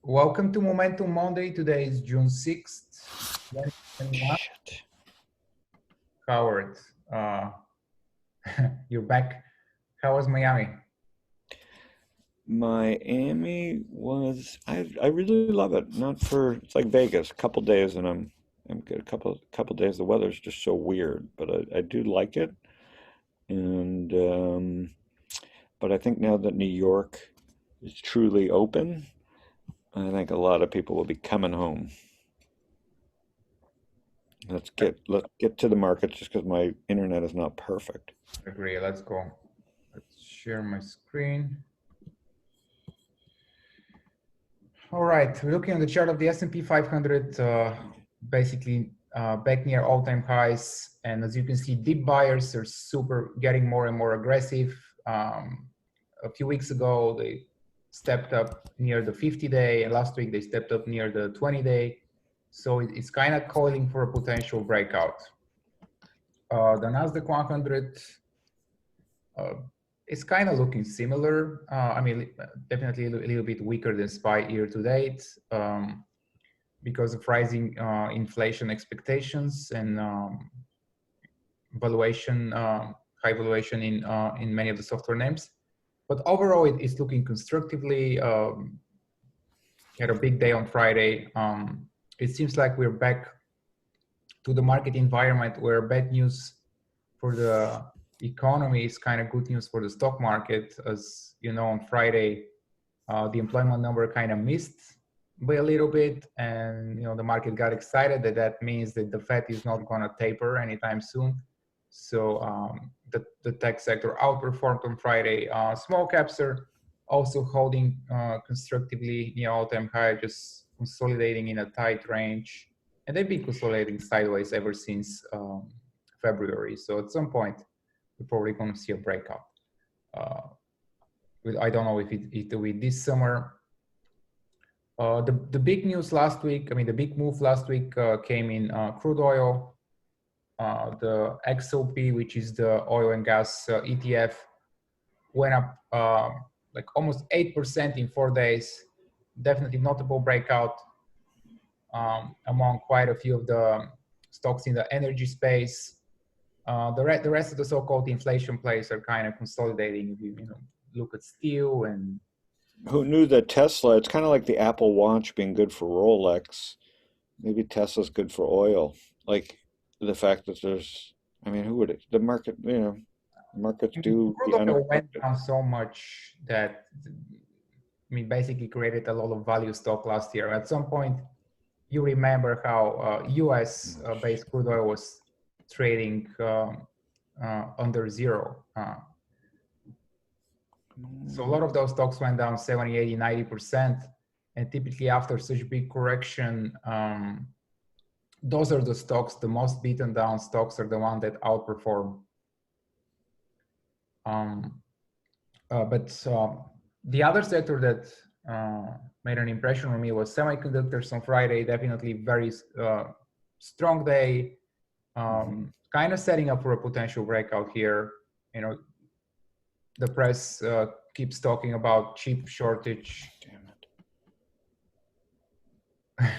Welcome to Momentum Monday. Today is June 6th, 2021. Shit. Howard, you're back. How was Miami? Miami was I really love it. Not for it's like Vegas, a couple days and I'm good. A couple days the weather's just so weird, but I do like it. And but I think now that New York is truly open, I think a lot of people will be coming home. Let's get to the market just because my internet is not perfect. Agree. Let's go. Let's share my screen. All right. We're looking at the chart of the S&P 500, basically back near all-time highs. And as you can see, deep buyers are getting more and more aggressive. A few weeks ago, they stepped up near the 50-day, and last week they stepped up near the 20-day. So it's kind of calling for a potential breakout. The Nasdaq 100 is kind of looking similar. I mean, definitely a little bit weaker than SPY year to date because of rising inflation expectations and valuation, high valuation in many of the software names. But overall, it's looking constructively. Had a big day on Friday. It seems like we're back to the market environment where bad news for the economy is kind of good news for the stock market. As you know, on Friday, the employment number kind of missed by a little bit, and the market got excited that means that the Fed is not going to taper anytime soon. So the tech sector outperformed on Friday. Small caps are also holding constructively near all-time high, just consolidating in a tight range, and they've been consolidating sideways ever since February. So at some point, we're probably going to see a breakout. I don't know if it will be this summer. The big news last week, the big move last week came in crude oil. The XOP, which is the oil and gas ETF, went up like almost 8% in 4 days. Definitely notable breakout among quite a few of the stocks in the energy space. The rest of the so-called inflation plays are kind of consolidating. If you look at steel and Who knew that Tesla, it's kind of like the Apple Watch being good for Rolex. Maybe Tesla's good for oil. Like the fact that who would it? The market, markets do crude the oil went unexpected. down so much that basically created a lot of value stock last year. At some point, you remember how U.S. Based crude oil was trading under zero. So a lot of those stocks went down 70, 80, 90%. And typically after such big correction, those are the stocks, the most beaten down stocks are the ones that outperform. But the other sector that made an impression on me was semiconductors on Friday. Definitely very strong day, kind of setting up for a potential breakout here. The press keeps talking about chip shortage. Damn it.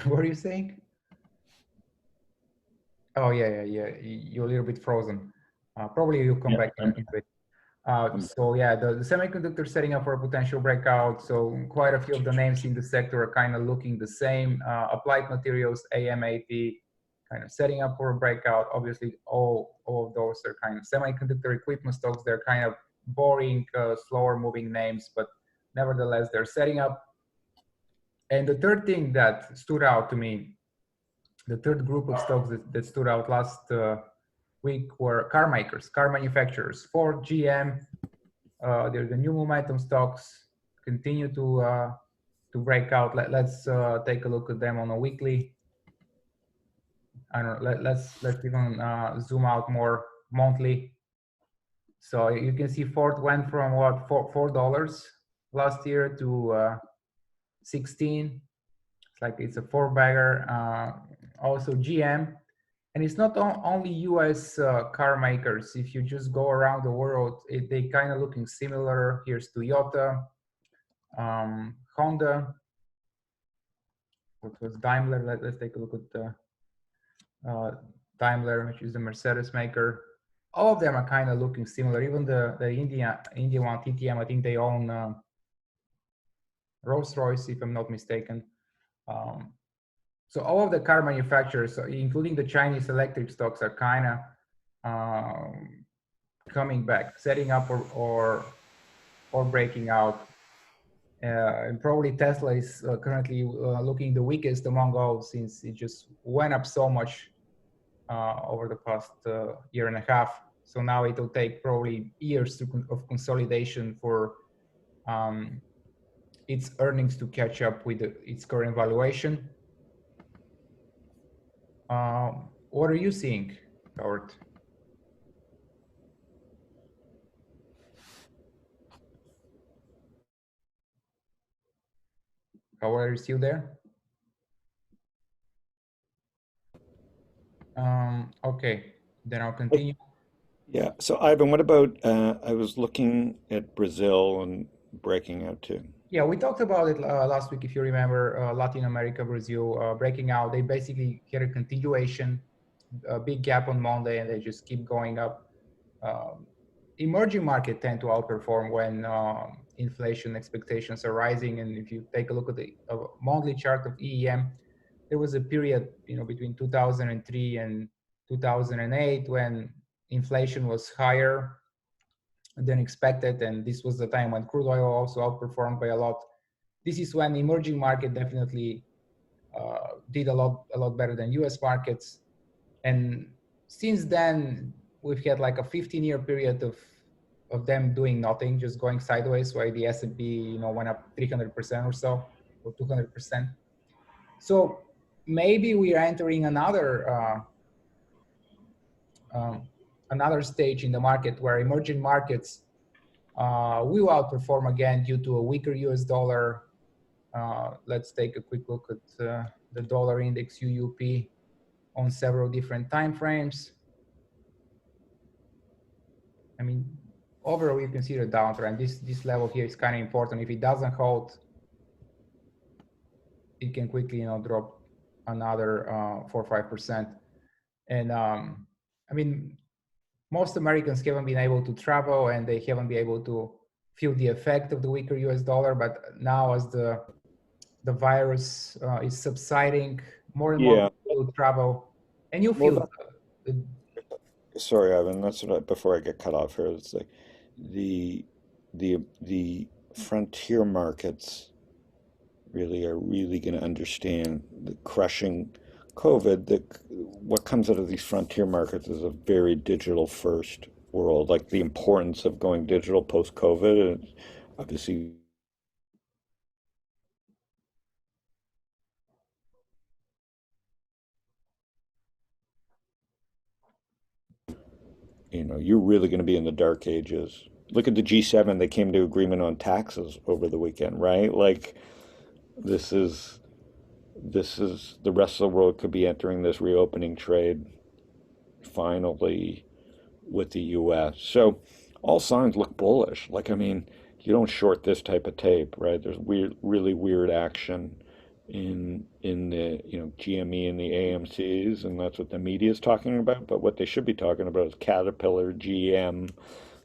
What are you saying? Oh, yeah. You're a little bit frozen. Probably you'll come back into it. So yeah, the semiconductor setting up for a potential breakout. So quite a few of the names in the sector are kind of looking the same. Applied Materials, AMAT, kind of setting up for a breakout. Obviously, all of those are kind of semiconductor equipment stocks. They're kind of boring, slower moving names, but nevertheless, they're setting up. And the third thing that stood out to me, the third group of stocks that stood out last week were car makers, car manufacturers. Ford, GM, they're the new momentum stocks, continue to break out. Let's take a look at them on a weekly. I don't know, let's even zoom out more monthly. So you can see Ford went from what, $4 last year to 16. It's like it's a four bagger. Also GM, and it's not only US car makers. If you just go around the world, they kind of looking similar. Here's Toyota, Honda, what was Daimler. Let's take a look at Daimler, which is the Mercedes maker. All of them are kind of looking similar. Even the India one, TTM, I think they own Rolls-Royce, if I'm not mistaken. So all of the car manufacturers, including the Chinese electric stocks, are kind of coming back, setting up or breaking out. And probably Tesla is currently looking the weakest among all, since it just went up so much over the past year and a half. So now it will take probably years of consolidation for its earnings to catch up with its current valuation. What are you seeing, Howard? Howard, are you still there? Okay, then I'll continue. Yeah. So Ivan, what about I was looking at Brazil and breaking out too. Yeah, we talked about it last week, if you remember. Latin America, Brazil breaking out. They basically had a continuation, a big gap on Monday, and they just keep going up. Emerging market tend to outperform when inflation expectations are rising. And if you take a look at the monthly chart of EEM, there was a period, between 2003 and 2008 when inflation was higher than expected, and this was the time when crude oil also outperformed by a lot. This is when emerging market definitely did a lot better than U.S. markets, and since then we've had like a 15-year period of them doing nothing, just going sideways, while the S&P went up 300% or so, or 200%. So maybe we are entering another stage in the market where emerging markets will outperform again due to a weaker US dollar. Let's take a quick look at the dollar index UUP on several different time frames. I mean, overall, you can see the downtrend. This level here is kind of important. If it doesn't hold, it can quickly, drop another 4 or 5%. And I mean, most Americans haven't been able to travel, and they haven't been able to feel the effect of the weaker US dollar. But now, as the virus is subsiding, more and more people will travel, and you feel sorry, Ivan, that's what before I get cut off here, it's like the frontier markets really are going to understand the crushing COVID. What comes out of these frontier markets is a very digital first world, like the importance of going digital post COVID, and obviously you're really going to be in the dark ages. Look at the G7, they came to agreement on taxes over the weekend, right? Like this is the rest of the world could be entering this reopening trade finally with the US. So all signs look bullish. Like, I mean, you don't short this type of tape, right? There's really weird action in the GME and the AMCs, and that's what the media is talking about. But what they should be talking about is Caterpillar, GM.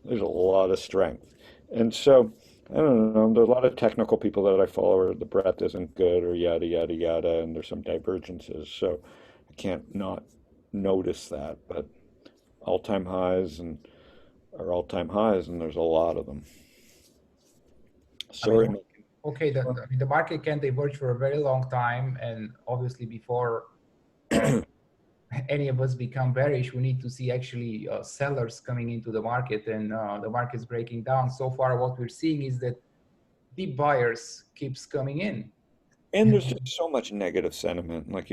There's a lot of strength, and so I don't know. There's a lot of technical people that I follow, or the breadth isn't good, or yada yada yada, and there's some divergences. So I can't not notice that, but all-time highs and are all-time highs, and there's a lot of them. Sorry. Okay, the market can diverge for a very long time, and obviously before any of us become bearish, we need to see actually sellers coming into the market, and the market's breaking down. So far, what we're seeing is that deep buyers keeps coming in. And there's just so much negative sentiment. Like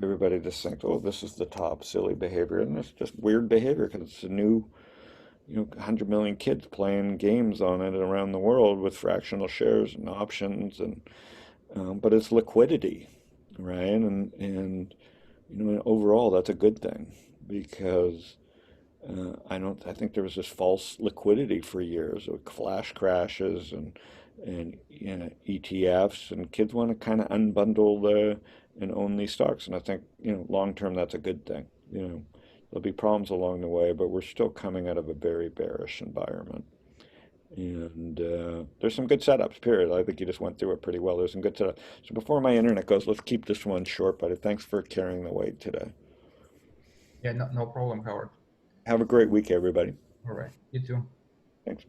everybody just thinks, oh, this is the top silly behavior, and it's just weird behavior because it's a new 100 million kids playing games on it around the world with fractional shares and options, and but it's liquidity, right? And overall that's a good thing because I think there was this false liquidity for years with flash crashes and and ETFs, and kids want to kind of unbundle and own these stocks. And I think, long term, that's a good thing. There'll be problems along the way, but we're still coming out of a very bearish environment. And there's some good setups, period. I think you just went through it pretty well. There's some good setups. So before my internet goes, let's keep this one short, buddy. Thanks for carrying the weight today. Yeah, no problem, Howard. Have a great week, everybody. All right. You too. Thanks.